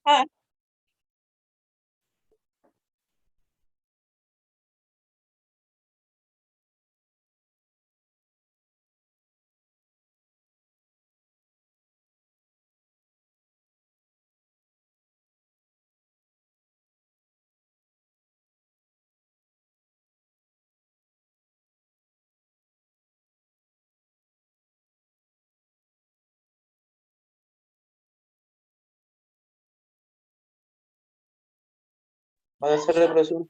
Ah, Van a hacer la profesor.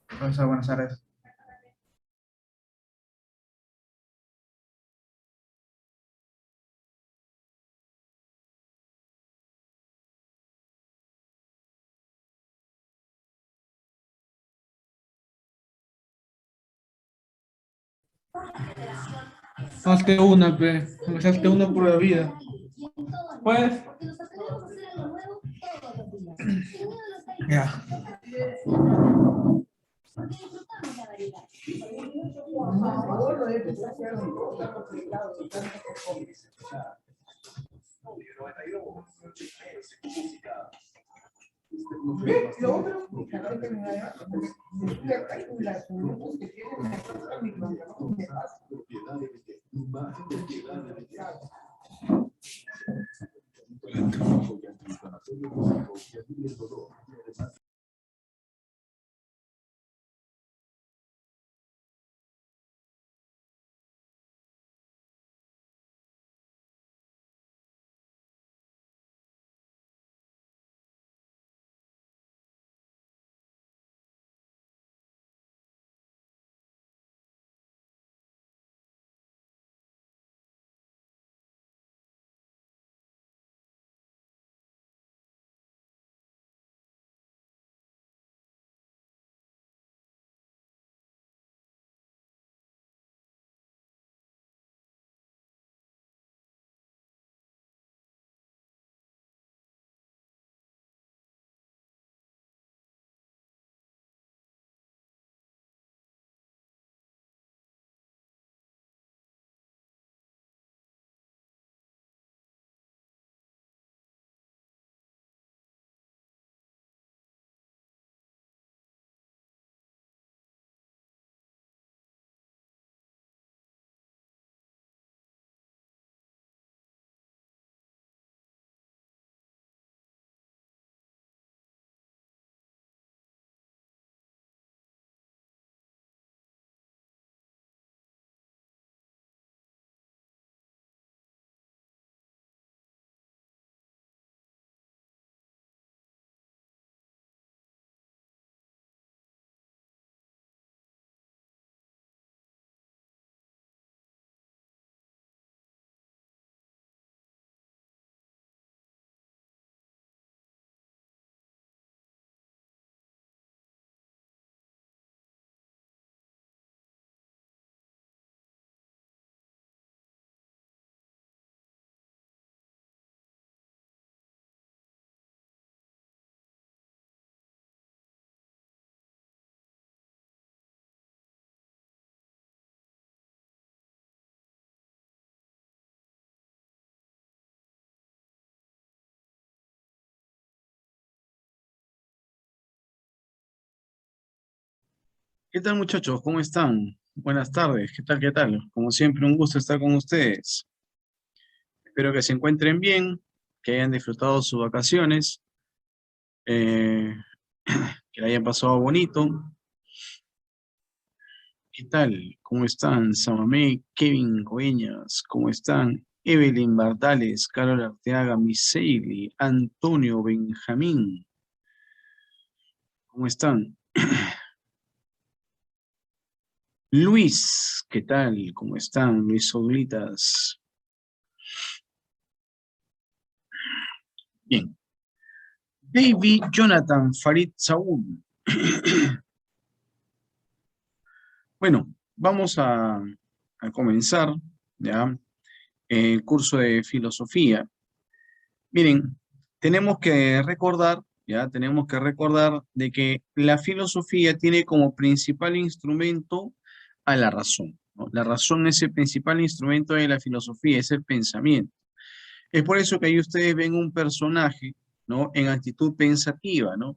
Profesor, buenas tardes. Hazte una, pe. Hazte una por la vida. Pues. Ya. Lo otro, ¿Qué tal, muchachos? ¿Cómo están? Buenas tardes. ¿Qué tal? ¿Qué tal? Como siempre, un gusto estar con ustedes. Espero que se encuentren bien, que hayan disfrutado sus vacaciones, eh, que la hayan pasado bonito. ¿Qué tal? ¿Cómo están? Samamé, Kevin Coeñas, ¿cómo están? Evelyn Bartales, Carol Arteaga, Miseili, Antonio Benjamín, ¿cómo están? Luis, ¿qué tal? ¿Cómo están? Luis Oblitas. Bien. David Jonathan Farid Saúl. Bueno, vamos a comenzar ya el curso de filosofía. Miren, tenemos que recordar, ya tenemos que recordar de que la filosofía tiene como principal instrumento a la razón, ¿no? La razón es el principal instrumento de la filosofía, es el pensamiento. Es por eso que ahí ustedes ven un personaje, ¿no? En actitud pensativa, ¿no?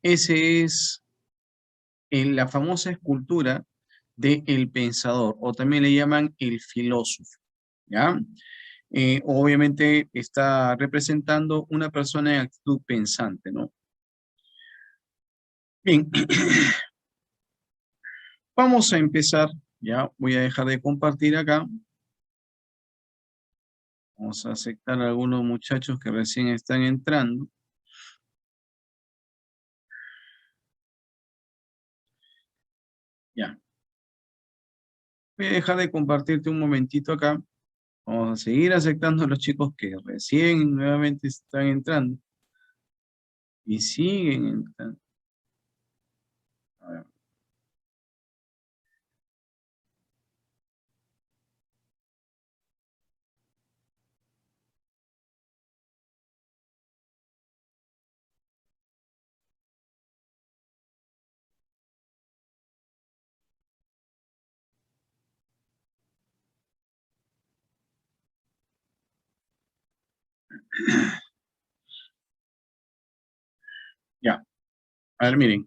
Ese es en la famosa escultura de El Pensador, o también le llaman el filósofo, ¿ya? Obviamente está representando una persona en actitud pensante, ¿no? Bien, vamos a empezar, ya voy a dejar de compartir acá. Vamos a aceptar a algunos muchachos que recién están entrando. Ya, voy a dejar de compartirte un momentito acá. Vamos a seguir aceptando a los chicos que recién nuevamente están entrando y siguen entrando. A ver. Ya, a ver, miren.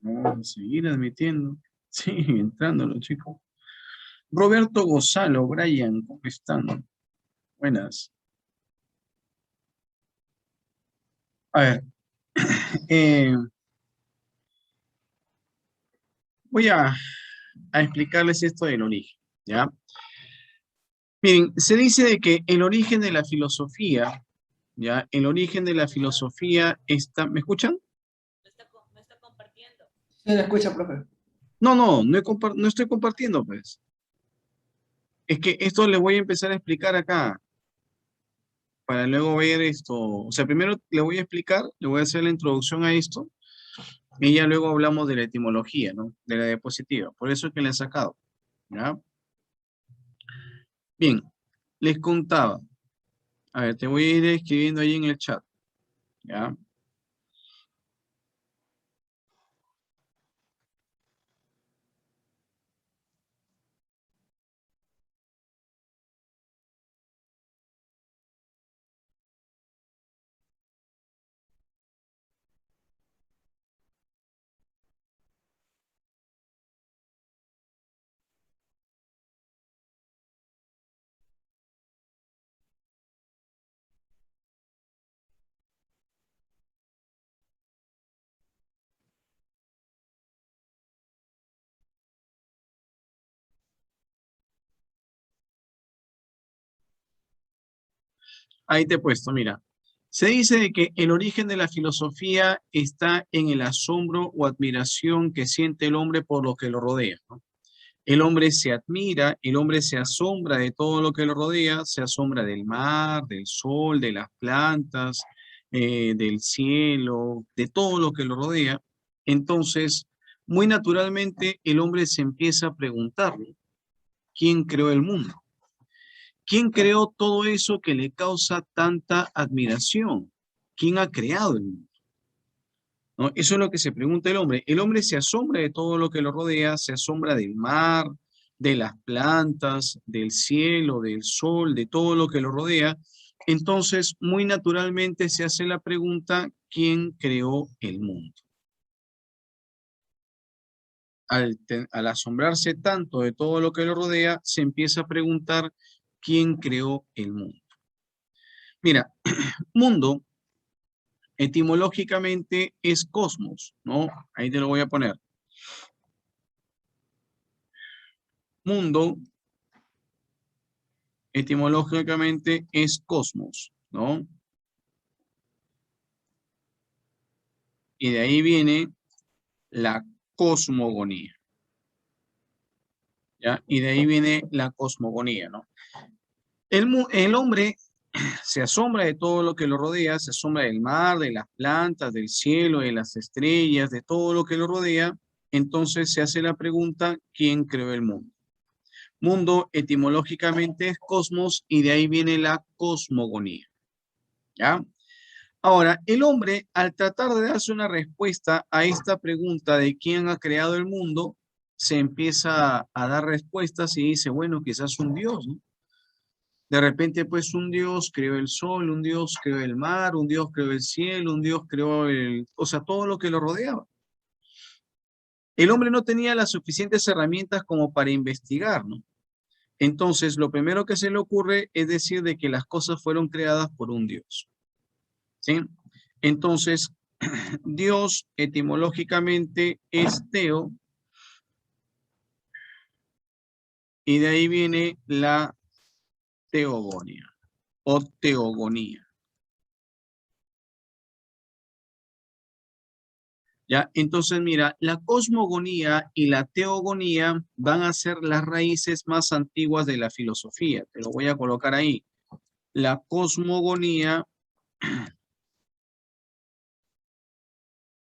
Vamos a seguir admitiendo. Siguen entrando los chicos. Roberto Gonzalo, Brian, ¿cómo están? Buenas. A ver, eh, voy a explicarles esto del origen, ¿ya? Miren, se dice de que el origen de la filosofía, ¿ya? El origen de la filosofía está... ¿Me escuchan? Sí, la escucha, profe. No estoy compartiendo, pues. Es que esto les voy a empezar a explicar acá, para luego ver esto. O sea, primero le voy a explicar, le voy a hacer la introducción a esto, y ya luego hablamos de la etimología, ¿no? De la diapositiva. Por eso es que le he sacado, ¿ya? Bien, les contaba. A ver, te voy a ir escribiendo ahí en el chat, ¿ya? Ahí te he puesto, mira. Se dice de que el origen de la filosofía está en el asombro o admiración que siente el hombre por lo que lo rodea, ¿no? El hombre se admira, el hombre se asombra de todo lo que lo rodea, se asombra del mar, del sol, de las plantas, del cielo, de todo lo que lo rodea. Entonces, muy naturalmente, el hombre se empieza a preguntar, ¿no? ¿Quién creó el mundo? ¿Quién creó todo eso que le causa tanta admiración? ¿Quién ha creado el mundo? ¿No? Eso es lo que se pregunta el hombre. El hombre se asombra de todo lo que lo rodea, se asombra del mar, de las plantas, del cielo, del sol, de todo lo que lo rodea. Entonces, muy naturalmente se hace la pregunta, ¿quién creó el mundo? Al asombrarse tanto de todo lo que lo rodea, se empieza a preguntar, ¿quién creó el mundo? Mira, mundo etimológicamente es cosmos, ¿no? Ahí te lo voy a poner. Mundo, etimológicamente es cosmos, ¿no? Y de ahí viene la cosmogonía, ¿ya? Y de ahí viene la cosmogonía, ¿no? El hombre se asombra de todo lo que lo rodea, se asombra del mar, de las plantas, del cielo, de las estrellas, de todo lo que lo rodea. Entonces se hace la pregunta, ¿quién creó el mundo? Mundo etimológicamente es cosmos y de ahí viene la cosmogonía, ¿ya? Ahora, el hombre, al tratar de darse una respuesta a esta pregunta de quién ha creado el mundo, se empieza a dar respuestas y dice, bueno, quizás un Dios, ¿no? De repente, pues un Dios creó el sol, un Dios creó el mar, un Dios creó el cielo, un Dios creó o sea, todo lo que lo rodeaba. El hombre no tenía las suficientes herramientas como para investigar, ¿no? Entonces, lo primero que se le ocurre es decir de que las cosas fueron creadas por un Dios, ¿sí? Entonces, Dios etimológicamente es Teo, y de ahí viene la teogonía o teogonía. ¿Ya? Entonces, mira, la cosmogonía y la teogonía van a ser las raíces más antiguas de la filosofía. Te lo voy a colocar ahí. La cosmogonía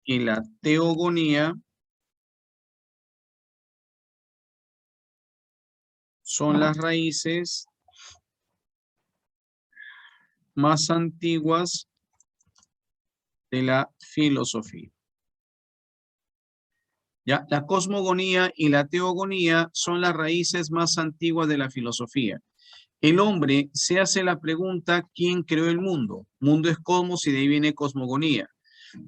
y la teogonía son las raíces más antiguas de la filosofía. ¿Ya? La cosmogonía y la teogonía son las raíces más antiguas de la filosofía. El hombre se hace la pregunta, ¿quién creó el mundo? Mundo es cosmos y de ahí viene cosmogonía.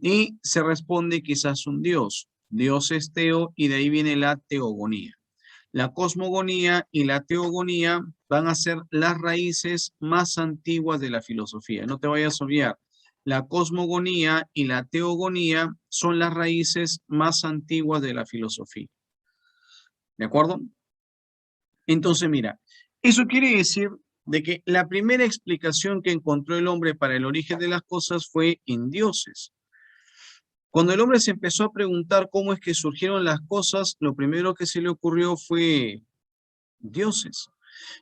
Y se responde quizás un Dios. Dios es teo y de ahí viene la teogonía. La cosmogonía y la teogonía van a ser las raíces más antiguas de la filosofía. No te vayas a olvidar. La cosmogonía y la teogonía son las raíces más antiguas de la filosofía. ¿De acuerdo? Entonces, mira, eso quiere decir de que la primera explicación que encontró el hombre para el origen de las cosas fue en dioses. Cuando el hombre se empezó a preguntar cómo es que surgieron las cosas, lo primero que se le ocurrió fue dioses.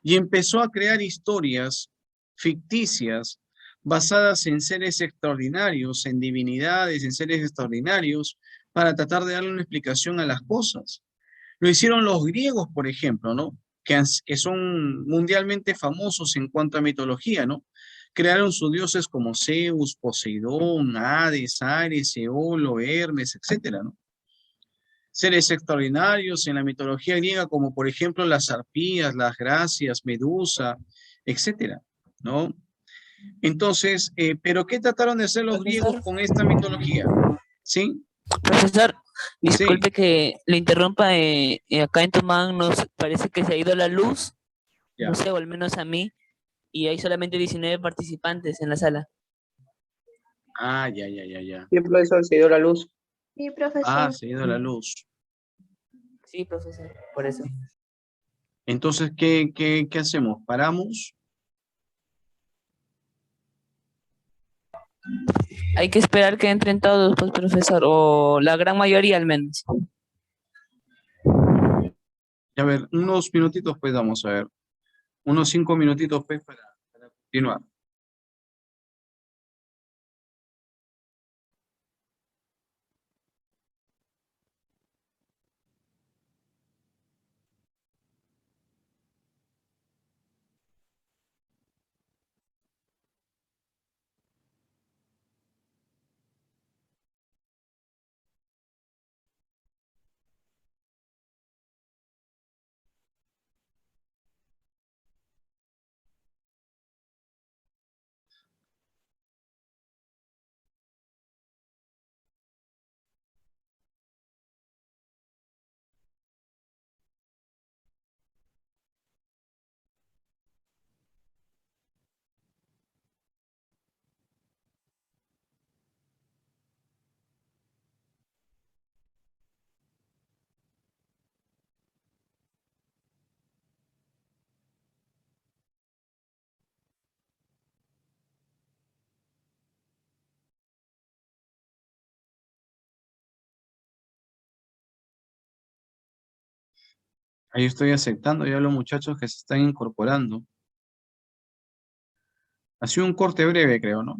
Y empezó a crear historias ficticias basadas en seres extraordinarios, en divinidades, en seres extraordinarios, para tratar de darle una explicación a las cosas. Lo hicieron los griegos, por ejemplo, ¿no? Que son mundialmente famosos en cuanto a mitología, ¿no? Crearon sus dioses como Zeus, Poseidón, Hades, Ares, Eolo, Hermes, etcétera, ¿no? Seres extraordinarios en la mitología griega, como por ejemplo las arpías, las gracias, Medusa, etcétera, ¿no? Entonces, ¿pero qué trataron de hacer los griegos Profesor, con esta mitología? ¿Sí? profesor, Sí, disculpe que le interrumpa. Acá en Tumán nos parece que se ha ido la luz, no ya. sé, o al menos a mí, y hay solamente 19 participantes en la sala. Ah, ya, ya, ya, ya. Sí, profesor, se dio la luz. Sí, Ah, profesor. se ha ido la luz. Sí, profesor, por eso. Entonces, ¿qué hacemos? ¿Paramos? Hay que esperar que entren todos, pues, profesor, o la gran mayoría al menos. A ver, unos minutitos, pues vamos a ver. Unos 5 minutitos, pues, para continuar. Ahí estoy aceptando ya los muchachos que se están incorporando. Ha sido un corte breve, creo, ¿no?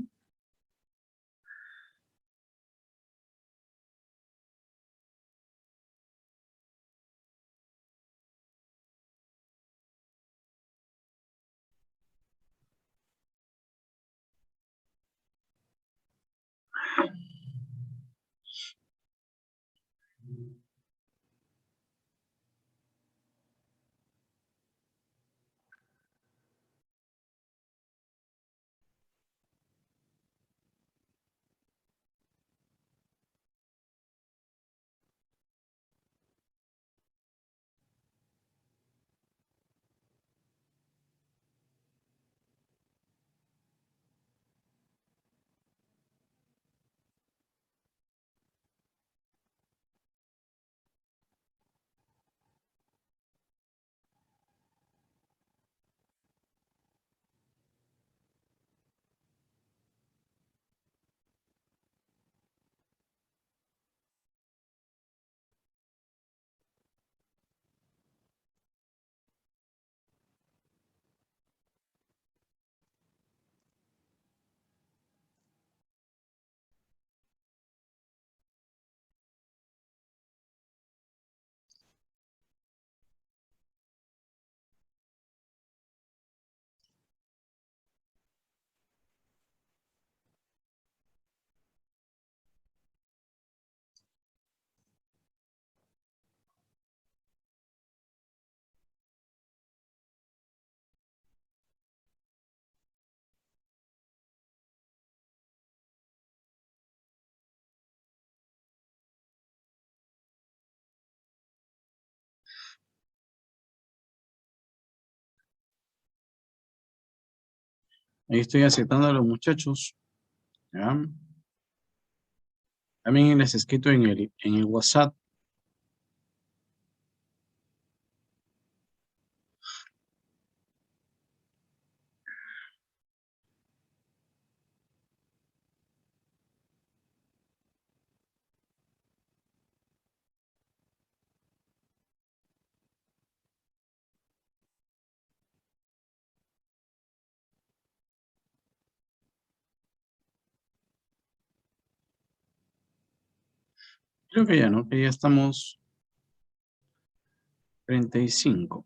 Ahí estoy aceptando a los muchachos. ¿Ya? También les he escrito en el WhatsApp. Creo que ya, ¿no? Que ya estamos 35.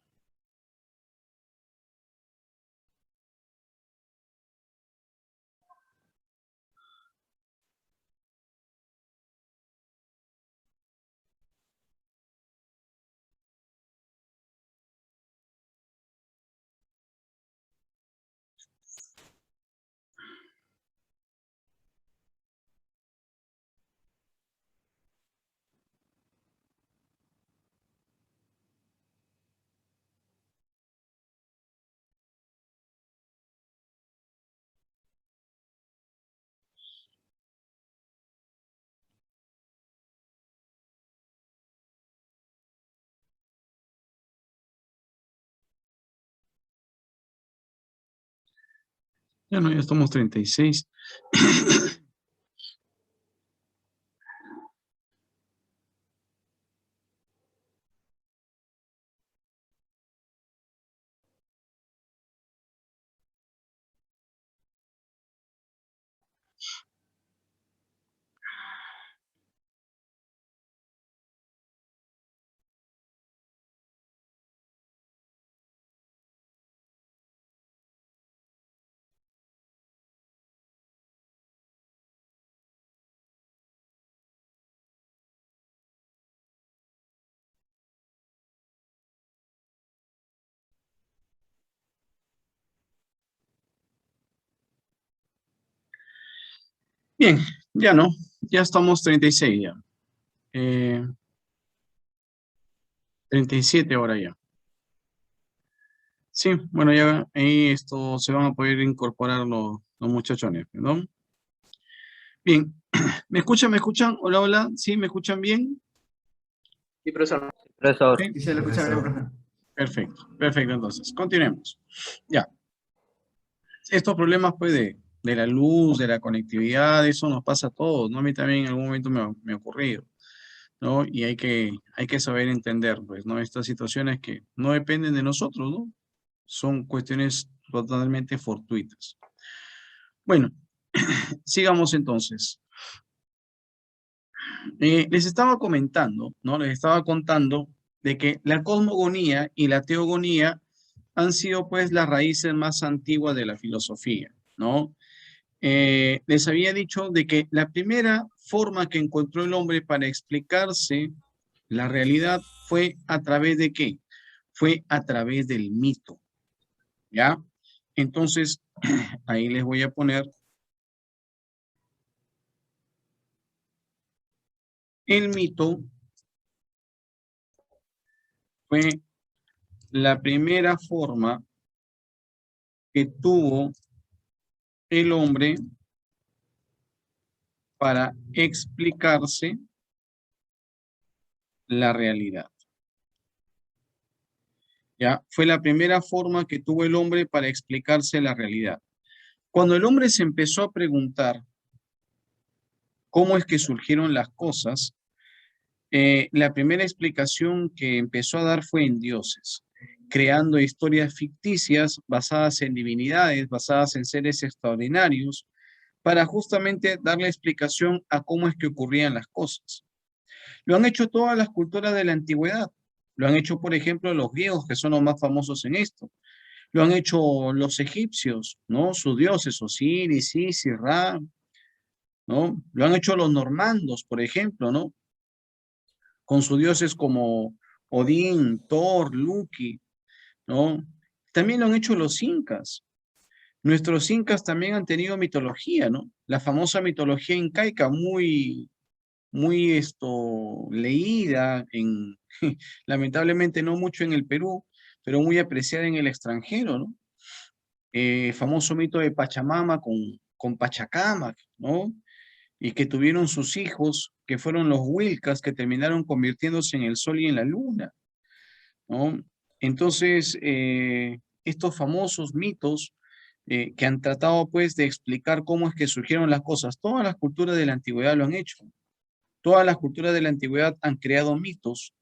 Ya no, ya estamos 36. Bien, ya no, ya estamos 36 ya. 37 ahora ya. Sí, bueno, ya ahí esto se van a poder incorporar los muchachones, ¿no? Bien, ¿me escuchan? ¿Me escuchan? Hola, hola, ¿sí? ¿Me escuchan bien? Sí, profesor. Profesor, Sí, se lo escucha bien, profesor. Perfecto, perfecto, entonces, continuemos. Ya, estos problemas pues de la luz, de la conectividad, eso nos pasa a todos, ¿no? A mí también en algún momento me ha ocurrido. ¿no? Y hay que saber entender, pues, ¿no? Estas situaciones que no dependen de nosotros, ¿no? Son cuestiones totalmente fortuitas. Bueno, sigamos entonces. Les estaba comentando, ¿no? Les estaba contando de que la cosmogonía y la teogonía han sido, pues, las raíces más antiguas de la filosofía, ¿no? Les había dicho de que la primera forma que encontró el hombre para explicarse la realidad fue a través de ¿qué? Fue a través del mito, ¿ya? Entonces, ahí les voy a poner el mito fue la primera forma que tuvo el hombre para explicarse la realidad. ¿Ya? Fue la primera forma que tuvo el hombre para explicarse la realidad. Cuando el hombre se empezó a preguntar cómo es que surgieron las cosas, la primera explicación que empezó a dar fue en dioses, creando historias ficticias basadas en divinidades, basadas en seres extraordinarios, para justamente darle explicación a cómo es que ocurrían las cosas. Lo han hecho todas las culturas de la antigüedad. Lo han hecho, por ejemplo, los griegos, que son los más famosos en esto. Lo han hecho los egipcios, ¿no? Sus dioses, Osiris, Isis, Ra, ¿no? Lo han hecho los normandos, por ejemplo, ¿no? Con sus dioses como Odín, Thor, Loki, ¿no? También lo han hecho los incas. Nuestros incas también han tenido mitología, ¿no? La famosa mitología incaica, muy leída, lamentablemente no mucho en el Perú, pero muy apreciada en el extranjero, ¿no? Famoso mito de Pachamama con Pachacamac, ¿no? Y que tuvieron sus hijos, que fueron los Wilcas, que terminaron convirtiéndose en el sol y en la luna, ¿no? Entonces, estos famosos mitos que han tratado, pues, de explicar cómo es que surgieron las cosas, todas las culturas de la antigüedad lo han hecho. Todas las culturas de la antigüedad han creado mitos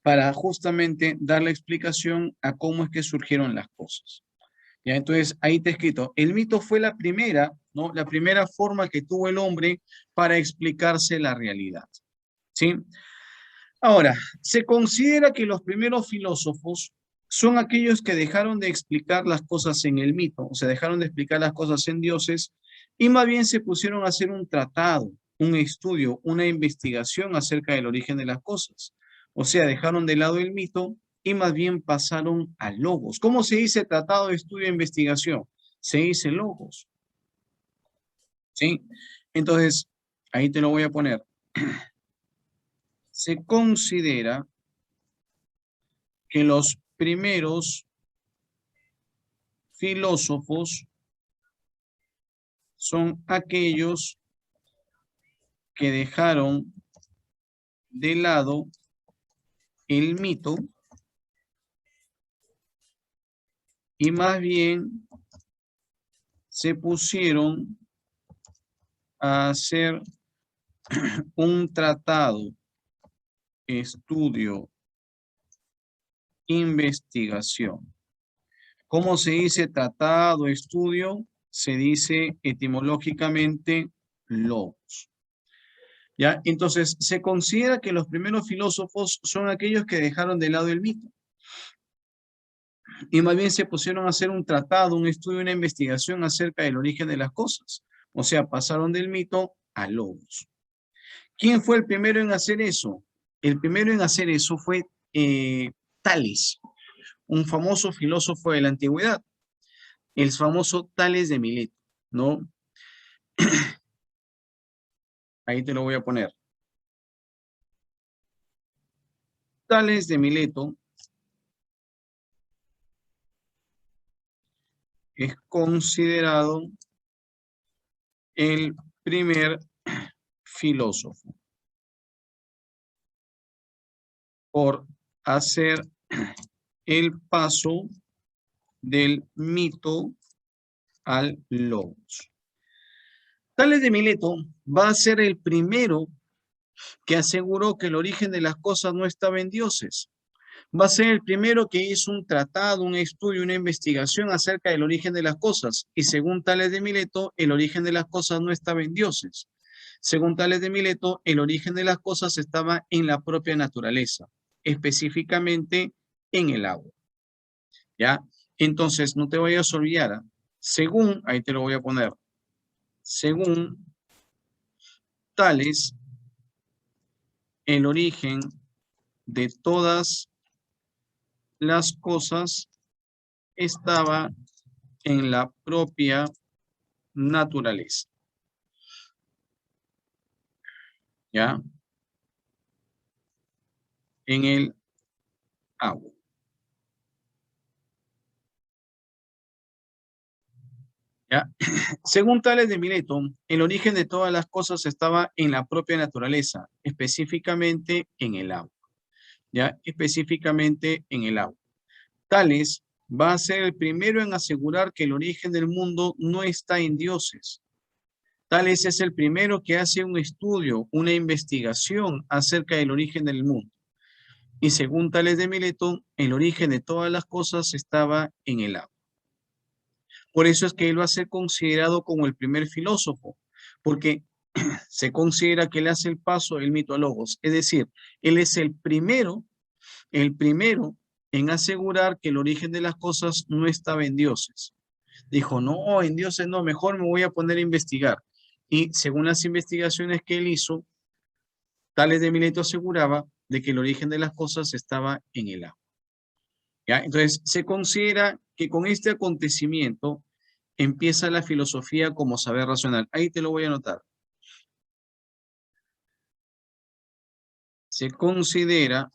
para justamente darle explicación a cómo es que surgieron las cosas. ¿Ya? Entonces, ahí está escrito, el mito fue la primera, ¿no? La primera forma que tuvo el hombre para explicarse la realidad, ¿sí? Ahora, se considera que los primeros filósofos son aquellos que dejaron de explicar las cosas en el mito, o sea, dejaron de explicar las cosas en dioses, y más bien se pusieron a hacer un tratado, un estudio, una investigación acerca del origen de las cosas. O sea, dejaron de lado el mito y más bien pasaron a logos. ¿Cómo se dice tratado, estudio e investigación? Se dice logos. ¿Sí? Entonces, ahí te lo voy a poner. Se considera que los primeros filósofos son aquellos que dejaron de lado el mito y más bien se pusieron a hacer un tratado, estudio, investigación. ¿Cómo se dice tratado, estudio? Se dice etimológicamente logos. ¿Ya? Entonces, se considera que los primeros filósofos son aquellos que dejaron de lado el mito y más bien se pusieron a hacer un tratado, un estudio, una investigación acerca del origen de las cosas. O sea, pasaron del mito a logos. ¿Quién fue el primero en hacer eso? El primero en hacer eso fue Tales, un famoso filósofo de la antigüedad, el famoso Tales de Mileto, ¿no? Ahí te lo voy a poner. Tales de Mileto es considerado el primer filósofo por hacer el paso del mito al logos. Tales de Mileto va a ser el primero que aseguró que el origen de las cosas no estaba en dioses. Va a ser el primero que hizo un tratado, un estudio, una investigación acerca del origen de las cosas. Y según Tales de Mileto, el origen de las cosas no estaba en dioses. Según Tales de Mileto, el origen de las cosas estaba en la propia naturaleza, específicamente en el agua. ¿Ya? Entonces, no te vayas a olvidar. Según, ahí te lo voy a poner, según Tales, el origen de todas las cosas estaba en la propia naturaleza. ¿Ya? En el agua. ¿Ya? Según Tales de Mileto, el origen de todas las cosas estaba en la propia naturaleza, específicamente en el agua. ¿Ya? Específicamente en el agua. Tales va a ser el primero en asegurar que el origen del mundo no está en dioses. Tales es el primero que hace un estudio, una investigación acerca del origen del mundo. Y según Tales de Mileto, el origen de todas las cosas estaba en el agua. Por eso es que él va a ser considerado como el primer filósofo, porque se considera que él hace el paso del mito a logos. Es decir, él es el primero en asegurar que el origen de las cosas no estaba en dioses. Dijo, no, en dioses no, mejor me voy a poner a investigar. Y según las investigaciones que él hizo, Tales de Mileto aseguraba de que el origen de las cosas estaba en el agua. ¿Ya? Entonces, se considera que con este acontecimiento empieza la filosofía como saber racional. Ahí te lo voy a anotar. Se considera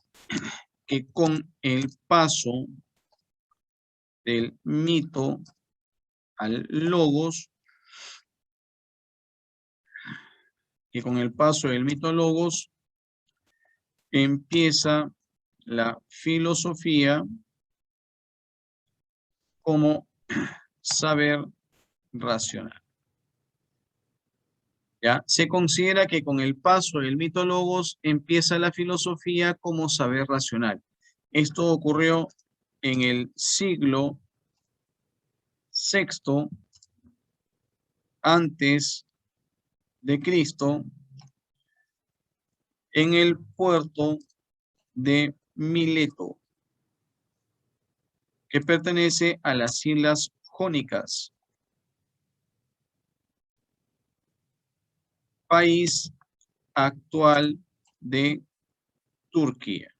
que con el paso del mito al logos, empieza la filosofía como saber racional. ¿Ya? Se considera que con el paso del mito logos empieza la filosofía como saber racional. Esto ocurrió en el siglo VI antes de Cristo, en el puerto de Mileto, que pertenece a las Islas Jónicas, país actual de Turquía.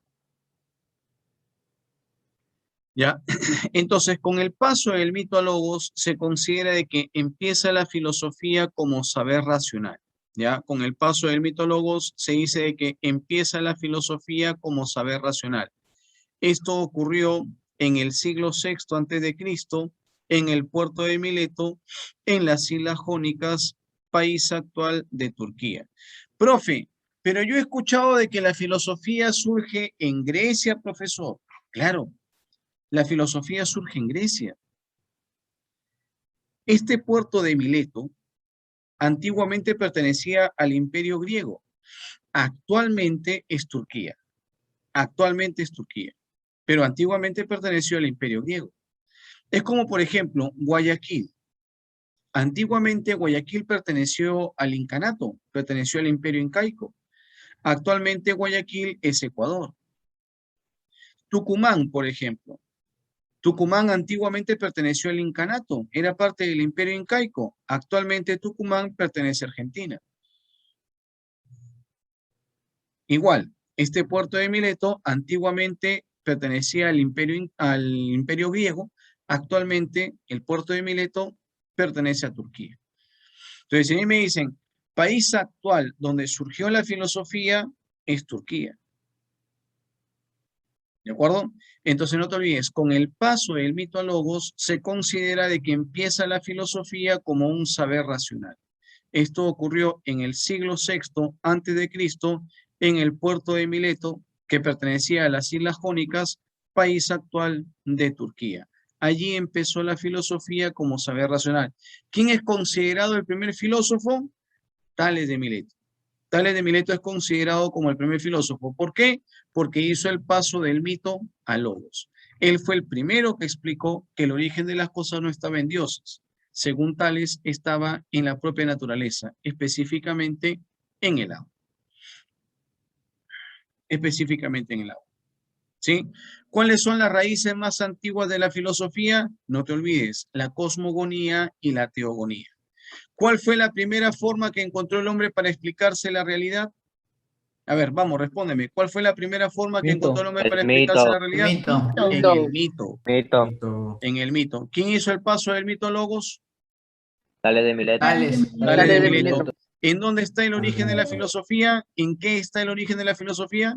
¿Ya? Entonces, con el paso del mito a logos, se considera de que empieza la filosofía como saber racional. ¿Ya? Con el paso del mito a logos, se dice de que empieza la filosofía como saber racional. Esto ocurrió en el siglo VI antes de Cristo, en el puerto de Mileto, en las Islas Jónicas, país actual de Turquía. Profe, pero yo he escuchado de que la filosofía surge en Grecia, profesor. Claro. La filosofía surge en Grecia. Este puerto de Mileto antiguamente pertenecía al Imperio griego. Actualmente es Turquía. Actualmente es Turquía. Pero antiguamente perteneció al Imperio griego. Es como, por ejemplo, Guayaquil. Antiguamente Guayaquil perteneció al incanato, perteneció al Imperio incaico. Actualmente Guayaquil es Ecuador. Tucumán, por ejemplo. Tucumán antiguamente perteneció al incanato, era parte del Imperio incaico. Actualmente Tucumán pertenece a Argentina. Igual, este puerto de Mileto antiguamente pertenecía al imperio griego. Actualmente el puerto de Mileto pertenece a Turquía. Entonces, si a mí me dicen, país actual donde surgió la filosofía es Turquía. ¿De acuerdo? Entonces no te olvides, con el paso del mito a logos se considera de que empieza la filosofía como un saber racional. Esto ocurrió en el siglo VI antes de Cristo en el puerto de Mileto, que pertenecía a las Islas Jónicas, país actual de Turquía. Allí empezó la filosofía como saber racional. ¿Quién es considerado el primer filósofo? Tales de Mileto. Tales de Mileto es considerado como el primer filósofo. ¿Por qué? Porque hizo el paso del mito al logos. Él fue el primero que explicó que el origen de las cosas no estaba en dioses. Según Tales, estaba en la propia naturaleza, específicamente en el agua. Específicamente en el agua. ¿Sí? ¿Cuáles son las raíces más antiguas de la filosofía? No te olvides, la cosmogonía y la teogonía. ¿Cuál fue la primera forma que encontró el hombre para explicarse la realidad? A ver, vamos, respóndeme. ¿Cuál fue la primera forma que encontró el hombre para explicarse la realidad? Mito. En el mito. Mito. En el mito. ¿Quién hizo el paso del mito a logos? Tales de Mileto. Tales. Tales de de Mileto. Mileto. ¿En dónde está el origen de la filosofía? ¿En qué está el origen de la filosofía?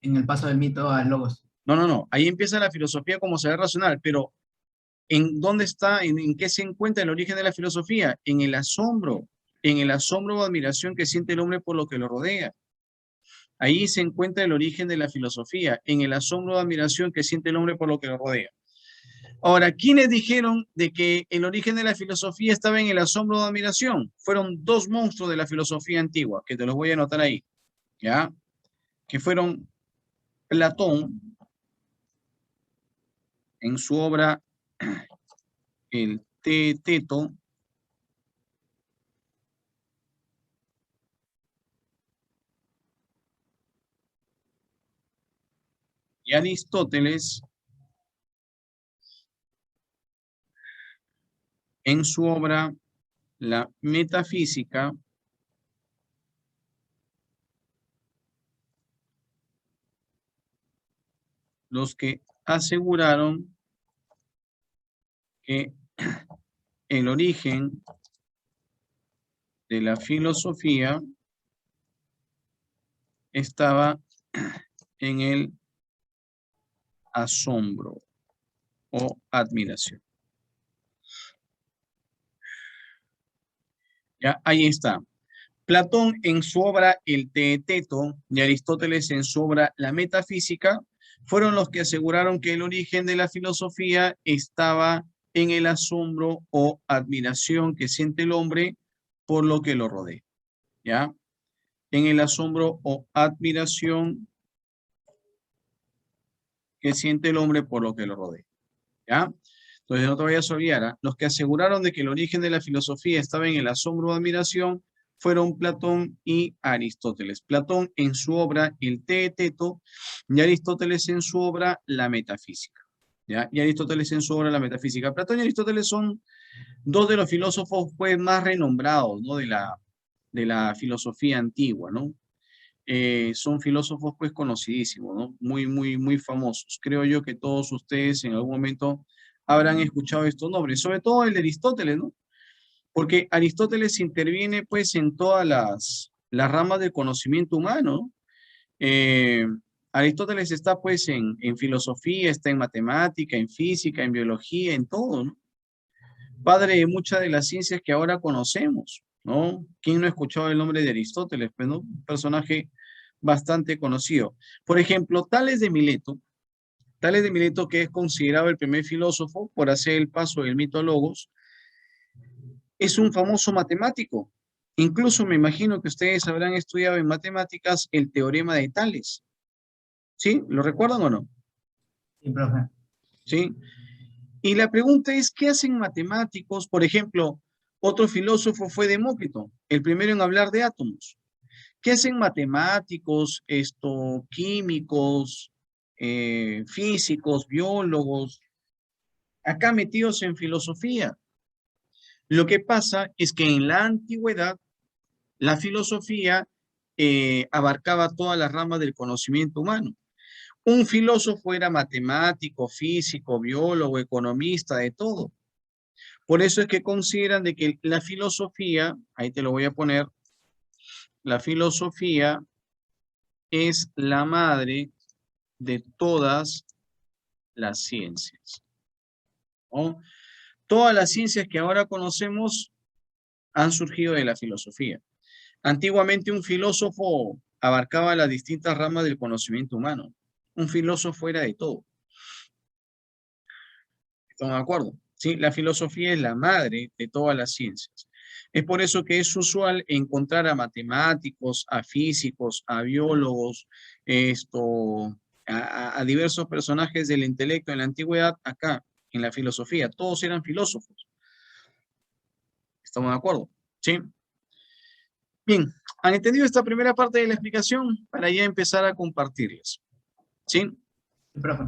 En el paso del mito al logos. No. Ahí empieza la filosofía como saber racional, pero ¿en dónde está, en qué se encuentra el origen de la filosofía? En el asombro o admiración que siente el hombre por lo que lo rodea. Ahí se encuentra el origen de la filosofía, en el asombro o admiración que siente el hombre por lo que lo rodea. Ahora, ¿quiénes dijeron de que el origen de la filosofía estaba en el asombro o admiración? Fueron dos monstruos de la filosofía antigua, que te los voy a anotar ahí, ¿ya? Que fueron Platón, en su obra El Teeteto, y Aristóteles, en su obra La Metafísica, los que aseguraron que el origen de la filosofía estaba en el asombro o admiración. Ya, ahí está. Platón en su obra El Teeteto y Aristóteles en su obra La Metafísica fueron los que aseguraron que el origen de la filosofía estaba en el asombro o admiración que siente el hombre por lo que lo rodea. ¿Ya? En el asombro o admiración que siente el hombre por lo que lo rodea. ¿Ya? Entonces no te vayas a olvidar, ¿eh? Los que aseguraron de que el origen de la filosofía estaba en el asombro o admiración fueron Platón y Aristóteles. Platón en su obra El Teeteto y Aristóteles en su obra La Metafísica. ¿Ya? Y Aristóteles en su obra La Metafísica. Platón y Aristóteles son dos de los filósofos pues, más renombrados, ¿no? de la filosofía antigua, ¿no? Son filósofos pues conocidísimos, ¿no? Muy famosos. Creo yo que todos ustedes en algún momento habrán escuchado estos nombres, sobre todo el de Aristóteles, ¿no? Porque Aristóteles interviene pues en todas las ramas del conocimiento humano. Aristóteles está pues en filosofía, está en matemática, en física, en biología, en todo, ¿no? Padre de muchas de las ciencias que ahora conocemos, ¿no? ¿Quién no ha escuchado el nombre de Aristóteles? Pues, ¿no? Un personaje bastante conocido. Por ejemplo, Tales de Mileto, que es considerado el primer filósofo por hacer el paso del mito a logos, es un famoso matemático. Incluso me imagino que ustedes habrán estudiado en matemáticas el teorema de Tales. ¿Sí? ¿Lo recuerdan o no? Sí, profe. ¿Sí? Y la pregunta es, ¿qué hacen matemáticos? Por ejemplo, otro filósofo fue Demócrito, el primero en hablar de átomos. ¿Qué hacen matemáticos, químicos, físicos, biólogos, acá metidos en filosofía? Lo que pasa es que en la antigüedad, la filosofía abarcaba todas las ramas del conocimiento humano. Un filósofo era matemático, físico, biólogo, economista, de todo. Por eso es que consideran de que la filosofía, ahí te lo voy a poner, la filosofía es la madre de todas las ciencias, ¿no? Todas las ciencias que ahora conocemos han surgido de la filosofía. Antiguamente un filósofo abarcaba las distintas ramas del conocimiento humano. Un filósofo era de todo. ¿Están de acuerdo? Sí, la filosofía es la madre de todas las ciencias. Es por eso que es usual encontrar a matemáticos, a físicos, a biólogos, a diversos personajes del intelecto en la antigüedad acá, en la filosofía. Todos eran filósofos. ¿Estamos de acuerdo? ¿Sí? Bien, ¿han entendido esta primera parte de la explicación? Para ya empezar a compartirles. ¿Sí? Sí, profe.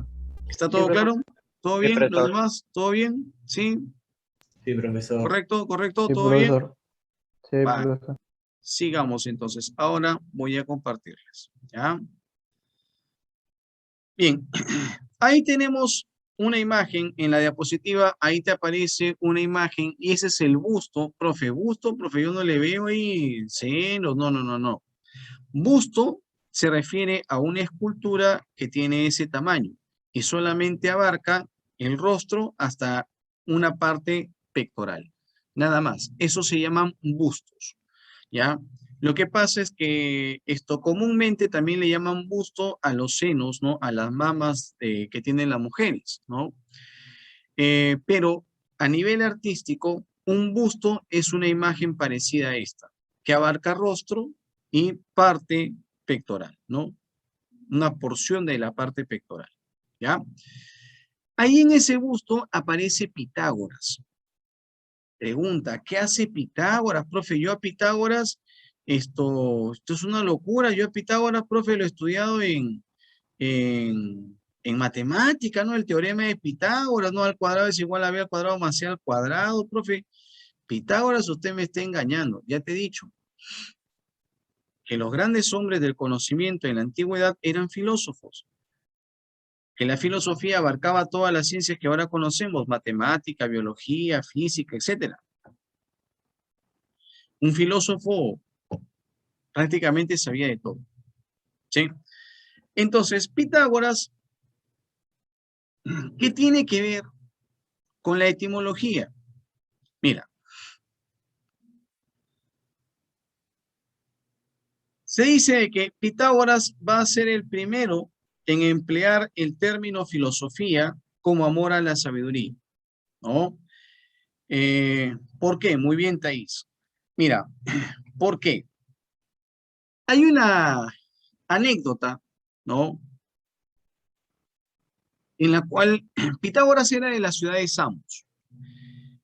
¿Está todo claro? ¿Todo Sí, bien? ¿Los profesor. demás? ¿Todo bien? ¿Sí? Sí, profesor. ¿Correcto? ¿Correcto? Sí, ¿Todo bien? profesor. Sí, Va. profesor. Sigamos entonces. Ahora voy a compartirles. ¿Ya? Bien. Ahí tenemos una imagen en la diapositiva. Ahí te aparece una imagen y ese es el busto. Profe, busto, profe, yo no le veo ahí senos. No, no, no, no. Busto se refiere a una escultura que tiene ese tamaño y solamente abarca el rostro hasta una parte pectoral. Nada más. Eso se llaman bustos. ¿Ya? Lo que pasa es que esto comúnmente también le llaman busto a los senos, ¿no? A las mamas que tienen las mujeres, ¿no? Pero a nivel artístico, un busto es una imagen parecida a esta, que abarca rostro y parte pectoral, ¿no? Una porción de la parte pectoral, ¿ya? Ahí en ese busto aparece Pitágoras. Pregunta, ¿qué hace Pitágoras, profe? Yo a Pitágoras, esto es una locura. Yo a Pitágoras, profe, lo he estudiado en matemática, ¿no? El teorema de Pitágoras, ¿no? Al cuadrado es igual a b al cuadrado más c al cuadrado, profe. Pitágoras, usted me está engañando. Ya te he dicho que los grandes hombres del conocimiento en la antigüedad eran filósofos. Que la filosofía abarcaba todas las ciencias que ahora conocemos, matemática, biología, física, etc. Un filósofo prácticamente sabía de todo. ¿Sí? Entonces, Pitágoras, ¿qué tiene que ver con la etimología? Mira, se dice que Pitágoras va a ser el primero en emplear el término filosofía como amor a la sabiduría, ¿no? ¿Por qué? Muy bien, Thais. Mira, ¿por qué? Hay una anécdota, ¿no? En la cual Pitágoras era de la ciudad de Samos.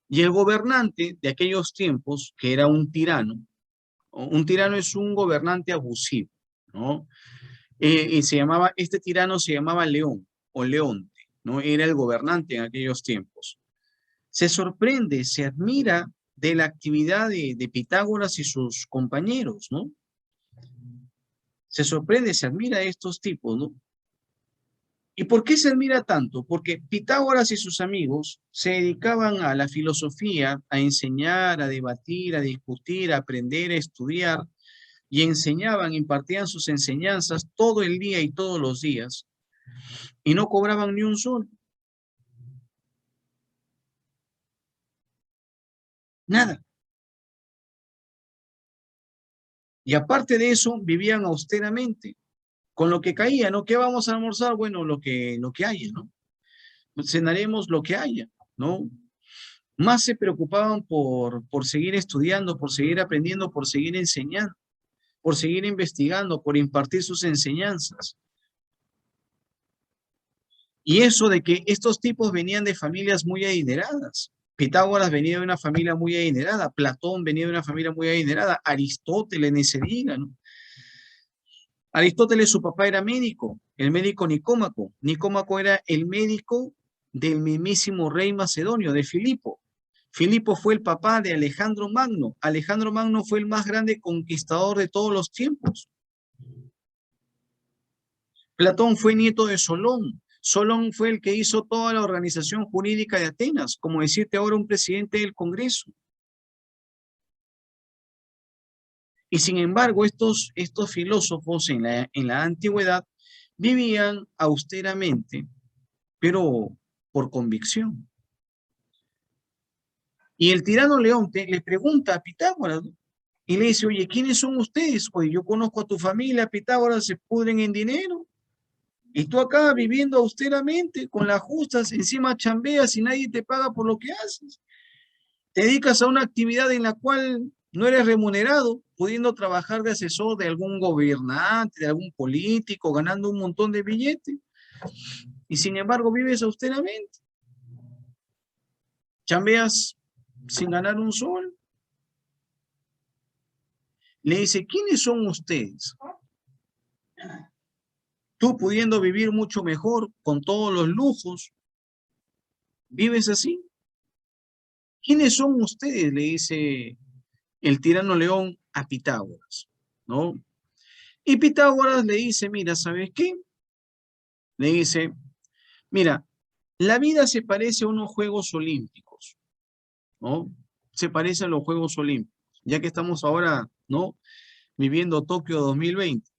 Y el gobernante de aquellos tiempos, que era un tirano es un gobernante abusivo, ¿no? Y este tirano se llamaba León, o Leonte, ¿no? Era el gobernante en aquellos tiempos. Se sorprende, se admira de la actividad de Pitágoras y sus compañeros, ¿no? Se sorprende, se admira de estos tipos, ¿no? ¿Y por qué se admira tanto? Porque Pitágoras y sus amigos se dedicaban a la filosofía, a enseñar, a debatir, a discutir, a aprender, a estudiar, y enseñaban, impartían sus enseñanzas todo el día y todos los días, y no cobraban ni un sol. Nada. Y aparte de eso, vivían austeramente, con lo que caía, ¿no? ¿Qué vamos a almorzar? Bueno, lo que haya, ¿no? Cenaremos lo que haya, ¿no? Más se preocupaban por seguir estudiando, por seguir aprendiendo, por seguir enseñando, por seguir investigando, por impartir sus enseñanzas. Y eso de que estos tipos venían de familias muy adineradas. Pitágoras venía de una familia muy adinerada, Platón venía de una familia muy adinerada, Aristóteles, ni se diga, ¿no? Aristóteles, su papá era médico, el médico Nicómaco. Nicómaco era el médico del mismísimo rey macedonio, de Filipo. Filipo fue el papá de Alejandro Magno. Alejandro Magno fue el más grande conquistador de todos los tiempos. Platón fue nieto de Solón. Solón fue el que hizo toda la organización jurídica de Atenas, como decirte ahora un presidente del Congreso. Y sin embargo, estos filósofos en la antigüedad vivían austeramente, pero por convicción. Y el tirano Leonte le pregunta a Pitágoras, ¿no? Y le dice, oye, ¿quiénes son ustedes? Oye, yo conozco a tu familia, Pitágoras, se pudren en dinero. Y tú acá viviendo austeramente, con las justas, encima chambeas y nadie te paga por lo que haces. Te dedicas a una actividad en la cual no eres remunerado, pudiendo trabajar de asesor de algún gobernante, de algún político, ganando un montón de billetes. Y sin embargo vives austeramente. Chambeas sin ganar un sol. Le dice, ¿quiénes son ustedes? Tú pudiendo vivir mucho mejor, con todos los lujos, ¿vives así? ¿Quiénes son ustedes? Le dice el tirano león a Pitágoras, ¿no? Y Pitágoras le dice, mira, ¿sabes qué? Le dice, mira, la vida se parece a unos Juegos Olímpicos, ¿no? Se parece a los Juegos Olímpicos, ya que estamos ahora, ¿no? Viviendo Tokio 2020.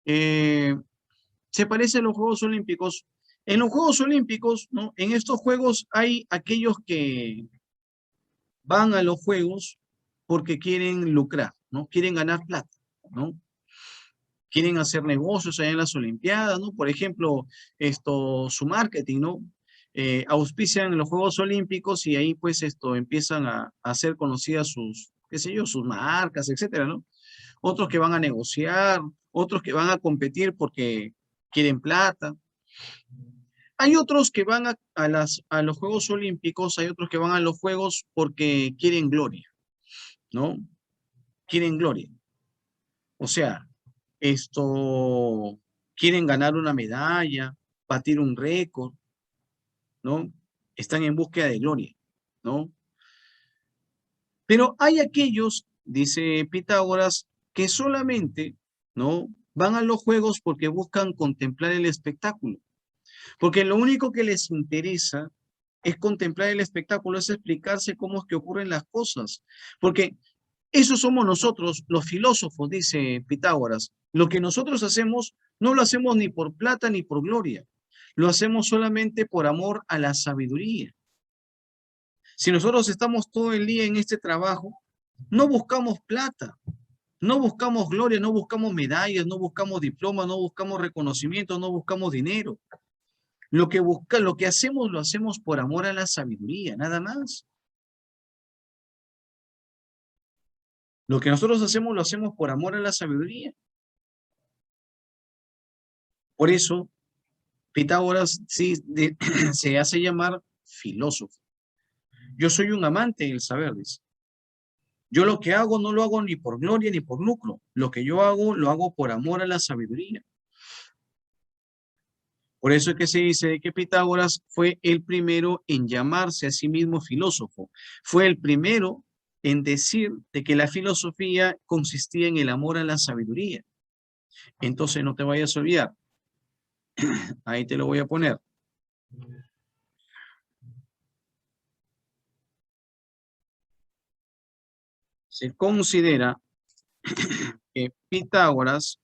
Se parece a los Juegos Olímpicos. En los Juegos Olímpicos, ¿no? En estos Juegos hay aquellos que van a los Juegos porque quieren lucrar, ¿no? Quieren ganar plata, ¿no? Quieren hacer negocios allá en las Olimpiadas, ¿no? Por ejemplo, su marketing, ¿no? Auspician los Juegos Olímpicos y ahí pues empiezan a hacer conocidas sus, qué sé yo, sus marcas, etcétera, ¿no? Otros que van a negociar, otros que van a competir porque quieren plata. Hay otros que van a los Juegos Olímpicos, hay otros que van a los Juegos porque quieren gloria, ¿no? Quieren gloria. O sea, quieren ganar una medalla, batir un récord, ¿no? Están en búsqueda de gloria, ¿no? Pero hay aquellos, dice Pitágoras, que solamente, ¿no? Van a los juegos porque buscan contemplar el espectáculo. Porque lo único que les interesa es contemplar el espectáculo, es explicarse cómo es que ocurren las cosas. Porque eso somos nosotros, los filósofos, dice Pitágoras. Lo que nosotros hacemos, no lo hacemos ni por plata ni por gloria. Lo hacemos solamente por amor a la sabiduría. Si nosotros estamos todo el día en este trabajo, no buscamos plata, no buscamos gloria, no buscamos medallas, no buscamos diplomas, no buscamos reconocimiento, no buscamos dinero. Lo que hacemos, lo hacemos por amor a la sabiduría, nada más. Lo que nosotros hacemos, lo hacemos por amor a la sabiduría. Por eso, Pitágoras sí, se hace llamar filósofo. Yo soy un amante del saber, dice. Yo lo que hago no lo hago ni por gloria ni por lucro. Lo que yo hago, lo hago por amor a la sabiduría. Por eso es que se dice que Pitágoras fue el primero en llamarse a sí mismo filósofo. Fue el primero en decir de que la filosofía consistía en el amor a la sabiduría. Entonces no te vayas a olvidar. Ahí te lo voy a poner. Se considera que Pitágoras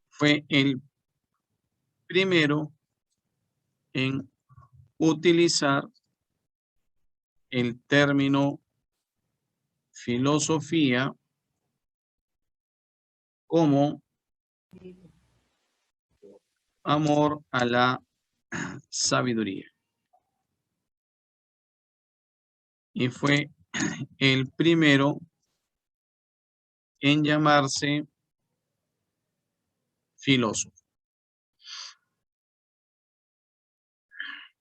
fue el primero en utilizar el término filosofía como amor a la sabiduría. Y fue el primero en llamarse filósofo.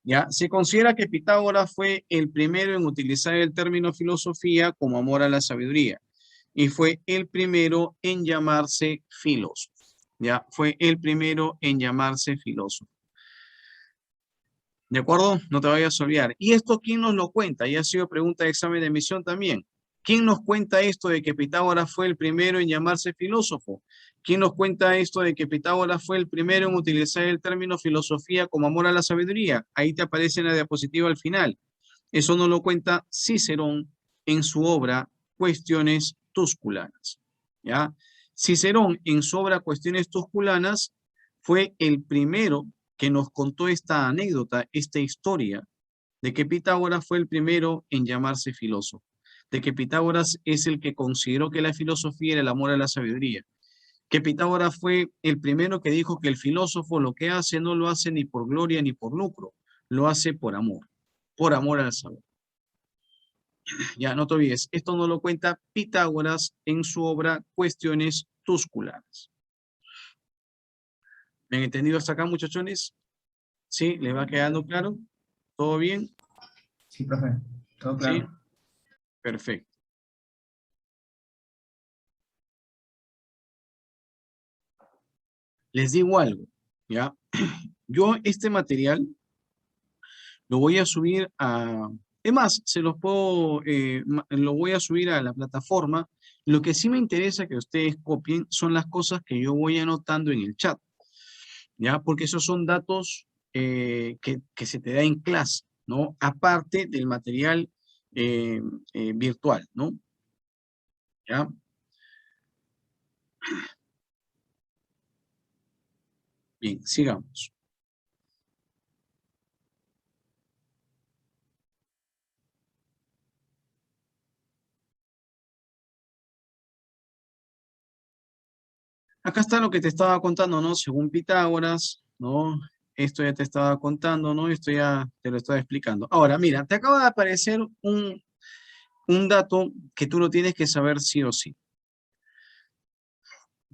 ¿Ya? Se considera que Pitágoras fue el primero en utilizar el término filosofía como amor a la sabiduría. Y fue el primero en llamarse filósofo. ¿Ya? Fue el primero en llamarse filósofo. ¿De acuerdo? No te vayas a olvidar. ¿Y esto quién nos lo cuenta? Y ha sido pregunta de examen de admisión también. ¿Quién nos cuenta esto de que Pitágoras fue el primero en llamarse filósofo? ¿Quién nos cuenta esto de que Pitágoras fue el primero en utilizar el término filosofía como amor a la sabiduría? Ahí te aparece en la diapositiva al final. Eso nos lo cuenta Cicerón en su obra Cuestiones Tusculanas. ¿Ya? Cicerón en su obra Cuestiones Tusculanas fue el primero que nos contó esta anécdota, esta historia, de que Pitágoras fue el primero en llamarse filósofo, de que Pitágoras es el que consideró que la filosofía era el amor a la sabiduría. que Pitágoras fue el primero que dijo que el filósofo lo que hace no lo hace ni por gloria ni por lucro, lo hace por amor al saber. Ya, no te olvides, esto no lo cuenta Pitágoras en su obra Cuestiones Tusculares. ¿Me han entendido hasta acá, muchachones? ¿Sí? ¿Les va quedando claro? ¿Todo bien? Sí, profe. Todo claro. Sí. Perfecto. Les digo algo, ¿ya? Yo este material lo voy a subir a... Es más, se los puedo... lo voy a subir a la plataforma. Lo que sí me interesa que ustedes copien son las cosas que yo voy anotando en el chat, ¿ya? Porque esos son datos que se te da en clase, ¿no? Aparte del material virtual, ¿no? ¿Ya? Bien, sigamos. Acá está lo que te estaba contando, ¿no? Según Pitágoras, ¿no? Esto ya te estaba contando, ¿no? Esto ya te lo estaba explicando. Ahora, mira, te acaba de aparecer un dato que tú lo tienes que saber sí o sí.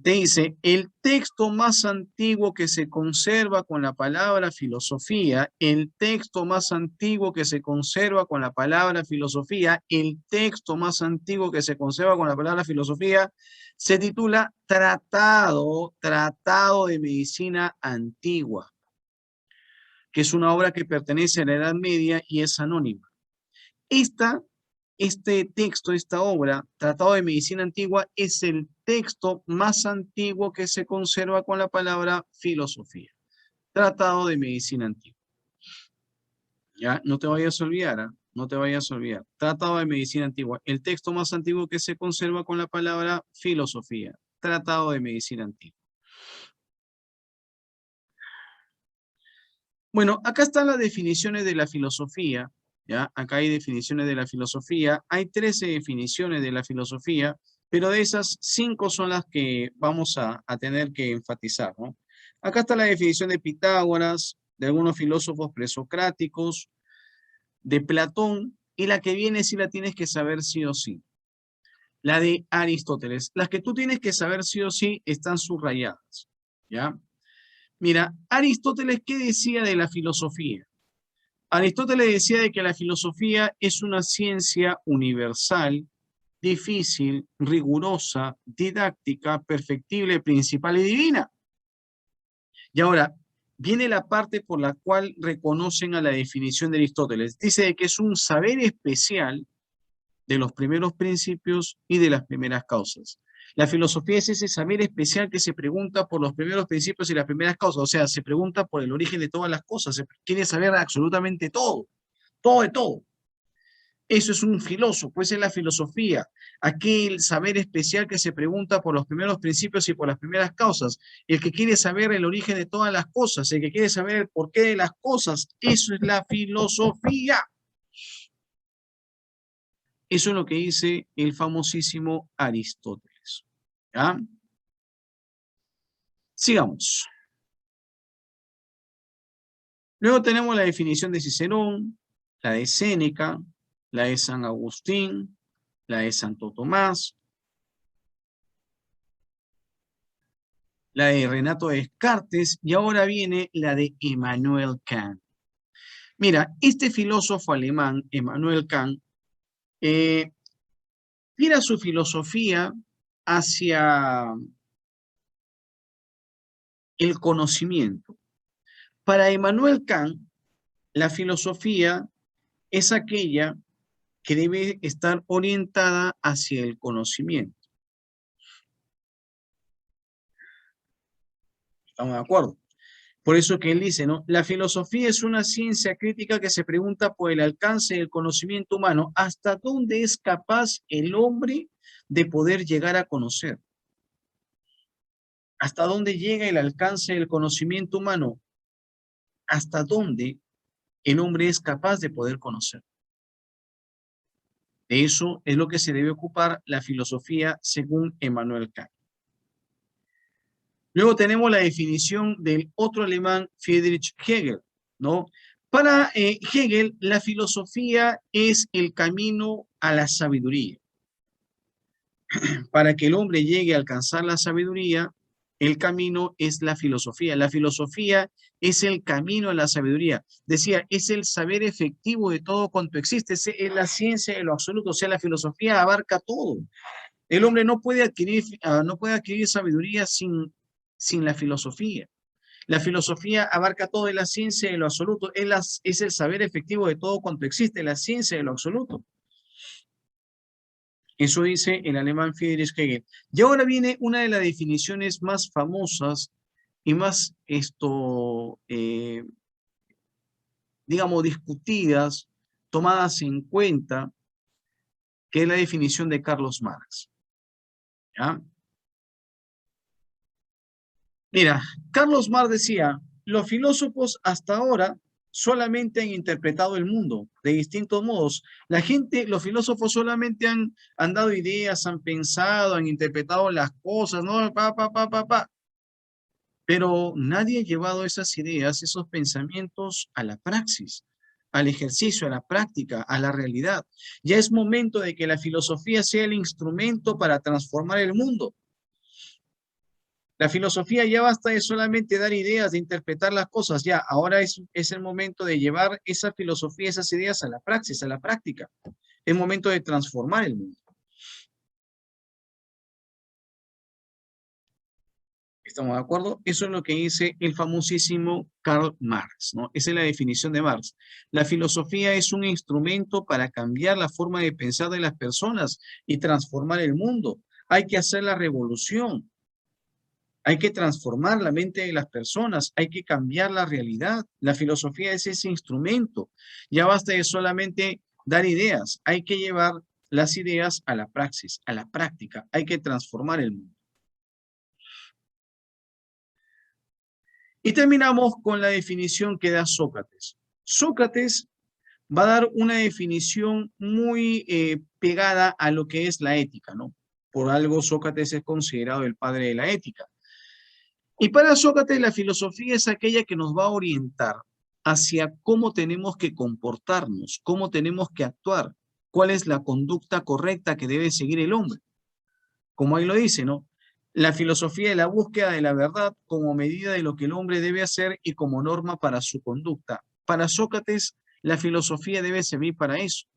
Te dice, el texto más antiguo que se conserva con la palabra filosofía, el texto más antiguo que se conserva con la palabra filosofía, el texto más antiguo que se conserva con la palabra filosofía, se titula Tratado de Medicina Antigua, que es una obra que pertenece a la Edad Media y es anónima. Este texto, esta obra, Tratado de Medicina Antigua, es el texto más antiguo que se conserva con la palabra filosofía. Tratado de Medicina Antigua. Ya, no te vayas a olvidar, ¿eh? No te vayas a olvidar. Tratado de Medicina Antigua, el texto más antiguo que se conserva con la palabra filosofía. Tratado de Medicina Antigua. Bueno, acá están las definiciones de la filosofía. ¿Ya? Acá hay definiciones de la filosofía. Hay 13 definiciones de la filosofía, pero de esas 5 son las que vamos a tener que enfatizar, ¿no? Acá está la definición de Pitágoras, de algunos filósofos presocráticos, de Platón, y la que viene sí la tienes que saber sí o sí. La de Aristóteles. Las que tú tienes que saber sí o sí están subrayadas, ¿ya? Mira, Aristóteles, ¿qué decía de la filosofía? Aristóteles decía de que la filosofía es una ciencia universal, difícil, rigurosa, didáctica, perfectible, principal y divina. Y ahora, viene la parte por la cual reconocen a la definición de Aristóteles. Dice de que es un saber especial de los primeros principios y de las primeras causas. La filosofía es ese saber especial que se pregunta por los primeros principios y las primeras causas, o sea, se pregunta por el origen de todas las cosas, se quiere saber absolutamente todo, todo de todo. Eso es un filósofo, esa es la filosofía, aquel saber especial que se pregunta por los primeros principios y por las primeras causas, el que quiere saber el origen de todas las cosas, el que quiere saber el porqué de las cosas, eso es la filosofía. Eso es lo que dice el famosísimo Aristóteles. ¿Ya? Sigamos. Luego tenemos la definición de Cicerón, la de Séneca, la de San Agustín, la de Santo Tomás, la de Renato Descartes y ahora viene la de Immanuel Kant. Mira, este filósofo alemán, Immanuel Kant, tira su filosofía hacia el conocimiento. Para Immanuel Kant, la filosofía es aquella que debe estar orientada hacia el conocimiento. ¿Estamos de acuerdo? Por eso que él dice, ¿no? La filosofía es una ciencia crítica que se pregunta por el alcance del conocimiento humano, hasta dónde es capaz el hombre de poder llegar a conocer. ¿Hasta dónde llega el alcance del conocimiento humano? ¿Hasta dónde el hombre es capaz de poder conocer? De eso es lo que se debe ocupar la filosofía según Immanuel Kant. Luego tenemos la definición del otro alemán, Friedrich Hegel, ¿no? Para Hegel, la filosofía es el camino a la sabiduría. Para que el hombre llegue a alcanzar la sabiduría, el camino es la filosofía. La filosofía es el camino a la sabiduría. Decía, es el saber efectivo de todo cuanto existe. Es la ciencia de lo absoluto. O sea, la filosofía abarca todo. El hombre no puede adquirir sabiduría sin la filosofía. La filosofía abarca todo, es la ciencia de lo absoluto, es el saber efectivo de todo cuanto existe, la ciencia de lo absoluto. Eso dice el alemán Friedrich Hegel. Y ahora viene una de las definiciones más famosas y más, digamos, discutidas, tomadas en cuenta, que es la definición de Carlos Marx. ¿Ya? Mira, Carlos Marx decía, los filósofos hasta ahora solamente han interpretado el mundo de distintos modos. Los filósofos solamente han dado ideas, han pensado, han interpretado las cosas, ¿no? Pero nadie ha llevado esas ideas, esos pensamientos a la praxis, al ejercicio, a la práctica, a la realidad. Ya es momento de que la filosofía sea el instrumento para transformar el mundo. La filosofía ya basta de solamente dar ideas, de interpretar las cosas, ya, ahora es el momento de llevar esa filosofía, esas ideas a la praxis, a la práctica. Es momento de transformar el mundo. ¿Estamos de acuerdo? Eso es lo que dice el famosísimo Karl Marx, ¿no? Esa es la definición de Marx. La filosofía es un instrumento para cambiar la forma de pensar de las personas y transformar el mundo. Hay que hacer la revolución. Hay que transformar la mente de las personas, hay que cambiar la realidad. La filosofía es ese instrumento. Ya basta de solamente dar ideas, hay que llevar las ideas a la praxis, a la práctica. Hay que transformar el mundo. Y terminamos con la definición que da Sócrates. Sócrates va a dar una definición muy pegada a lo que es la ética, ¿no? Por algo Sócrates es considerado el padre de la ética. Y para Sócrates la filosofía es aquella que nos va a orientar hacia cómo tenemos que comportarnos, cómo tenemos que actuar, cuál es la conducta correcta que debe seguir el hombre. Como ahí lo dice, ¿no? La filosofía es la búsqueda de la verdad como medida de lo que el hombre debe hacer y como norma para su conducta. Para Sócrates, la filosofía debe servir para eso,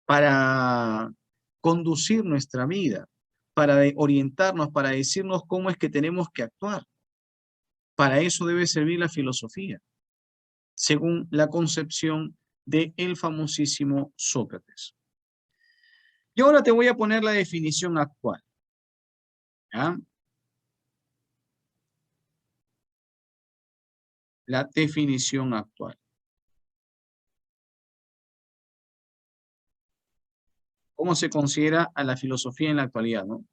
para conducir nuestra vida, para orientarnos, para decirnos cómo es que tenemos que actuar. Para eso debe servir la filosofía, según la concepción del famosísimo Sócrates. Y ahora te voy a poner la definición actual. ¿Ya? La definición actual. ¿Cómo se considera a la filosofía en la actualidad, no?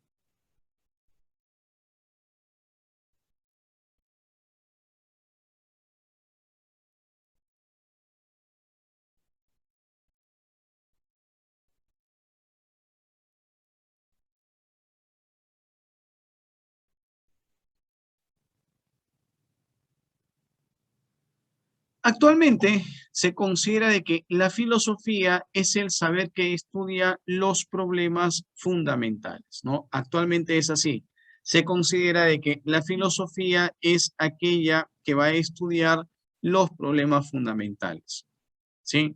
Actualmente se considera de que la filosofía es el saber que estudia los problemas fundamentales, ¿no? Actualmente es así. Se considera de que la filosofía es aquella que va a estudiar los problemas fundamentales, ¿sí?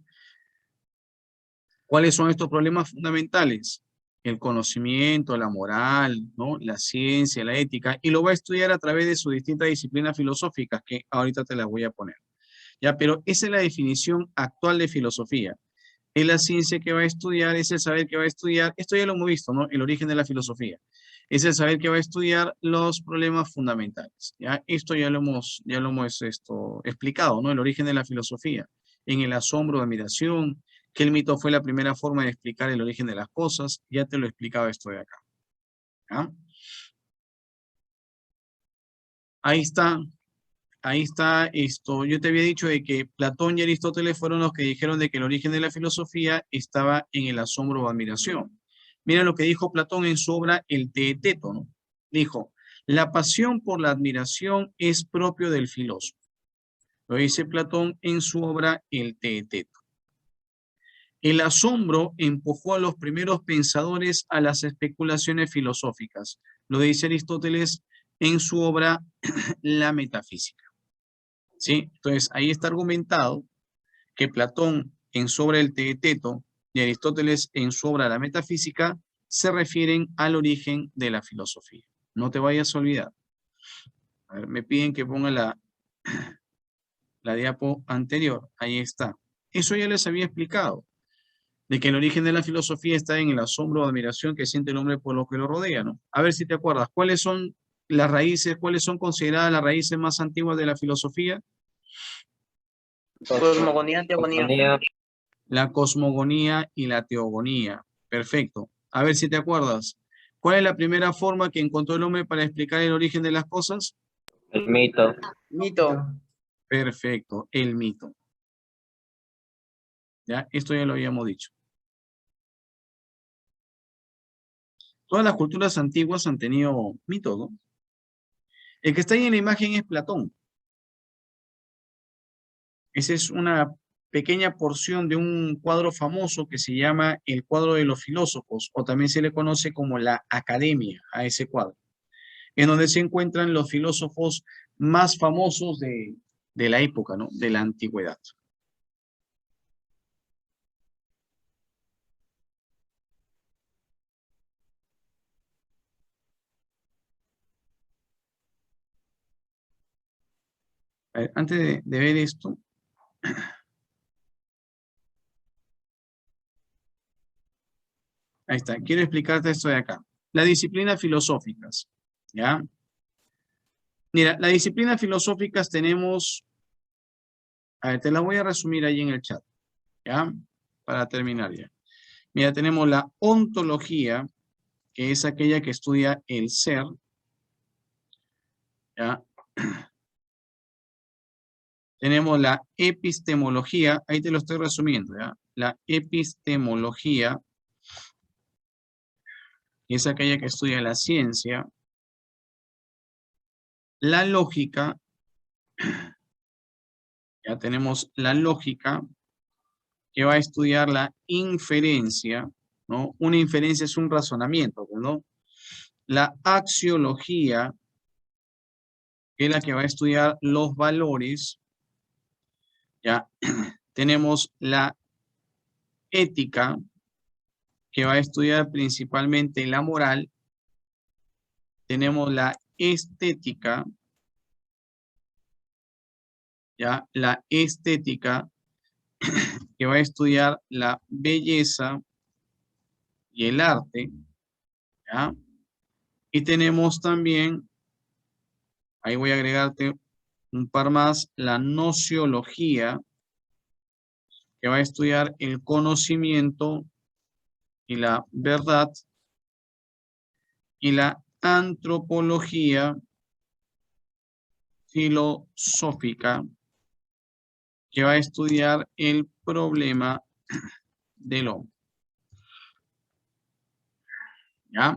¿Cuáles son estos problemas fundamentales? El conocimiento, la moral, ¿no? La ciencia, la ética, y lo va a estudiar a través de sus distintas disciplinas filosóficas, que ahorita te las voy a poner. ¿Ya? Pero esa es la definición actual de filosofía. Es la ciencia que va a estudiar, es el saber que va a estudiar. Esto ya lo hemos visto, ¿no? El origen de la filosofía. Es el saber que va a estudiar los problemas fundamentales. ¿Ya? Esto ya lo hemos explicado, ¿no? El origen de la filosofía. En el asombro, admiración, que el mito fue la primera forma de explicar el origen de las cosas. Ya te lo he explicado esto de acá. ¿Ya? Ahí está. Ahí está esto. Yo te había dicho de que Platón y Aristóteles fueron los que dijeron de que el origen de la filosofía estaba en el asombro o admiración. Mira lo que dijo Platón en su obra El Teeteto, ¿no? Dijo, La pasión por la admiración es propio del filósofo. Lo dice Platón en su obra El Teeteto. El asombro empujó a los primeros pensadores a las especulaciones filosóficas. Lo dice Aristóteles en su obra La Metafísica. ¿Sí? Entonces, ahí está argumentado que Platón en su obra El Teeteto y Aristóteles en su obra La Metafísica se refieren al origen de la filosofía. No te vayas a olvidar. A ver, me piden que ponga la diapo anterior. Ahí está. Eso ya les había explicado, de que el origen de la filosofía está en el asombro o admiración que siente el hombre por lo que lo rodea, ¿no? A ver si te acuerdas, ¿cuáles son las raíces, cuáles son consideradas las raíces más antiguas de la filosofía? Cosmogonía, teogonía. La cosmogonía y la teogonía. Perfecto. A ver si te acuerdas. ¿Cuál es la primera forma que encontró el hombre para explicar el origen de las cosas? El mito. Mito. Perfecto, el mito. ¿Ya? Esto ya lo habíamos dicho. Todas las culturas antiguas han tenido mitos, ¿no? El que está ahí en la imagen es Platón. Esa es una pequeña porción de un cuadro famoso que se llama el cuadro de los filósofos, o también se le conoce como la academia a ese cuadro, en donde se encuentran los filósofos más famosos de la época, ¿no? De la antigüedad. A ver, antes de ver esto, ahí está, quiero explicarte esto de acá. Las disciplinas filosóficas, ¿ya? Mira, las disciplinas filosóficas tenemos, a ver, te las voy a resumir ahí en el chat, ¿ya? Para terminar ya. Mira, tenemos la ontología, que es aquella que estudia el ser, ¿ya? Tenemos la epistemología, ahí te lo estoy resumiendo, ¿ya? La epistemología, que es aquella que estudia la ciencia. La lógica, ya tenemos la lógica, que va a estudiar la inferencia, ¿no? Una inferencia es un razonamiento, ¿no? La axiología, que es la que va a estudiar los valores, ya. Tenemos la ética, que va a estudiar principalmente la moral. Tenemos la estética, ya, la estética, que va a estudiar la belleza y el arte, ¿ya? Y tenemos también, ahí voy a agregarte un par más, la nociología, que va a estudiar el conocimiento y la verdad, y la antropología filosófica, que va a estudiar el problema del hombre. ¿Ya?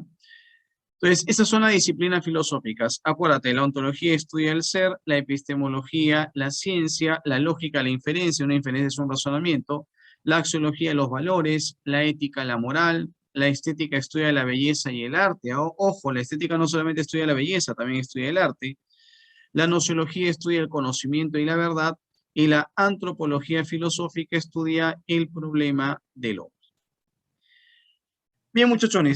Entonces, esas son las disciplinas filosóficas. Acuérdate, la ontología estudia el ser, la epistemología, la ciencia, la lógica, la inferencia, una inferencia es un razonamiento, la axiología, los valores, la ética, la moral, la estética estudia la belleza y el arte. Ojo, la estética no solamente estudia la belleza, también estudia el arte. La nociología estudia el conocimiento y la verdad, y la antropología filosófica estudia el problema del hombre. Bien, muchachones.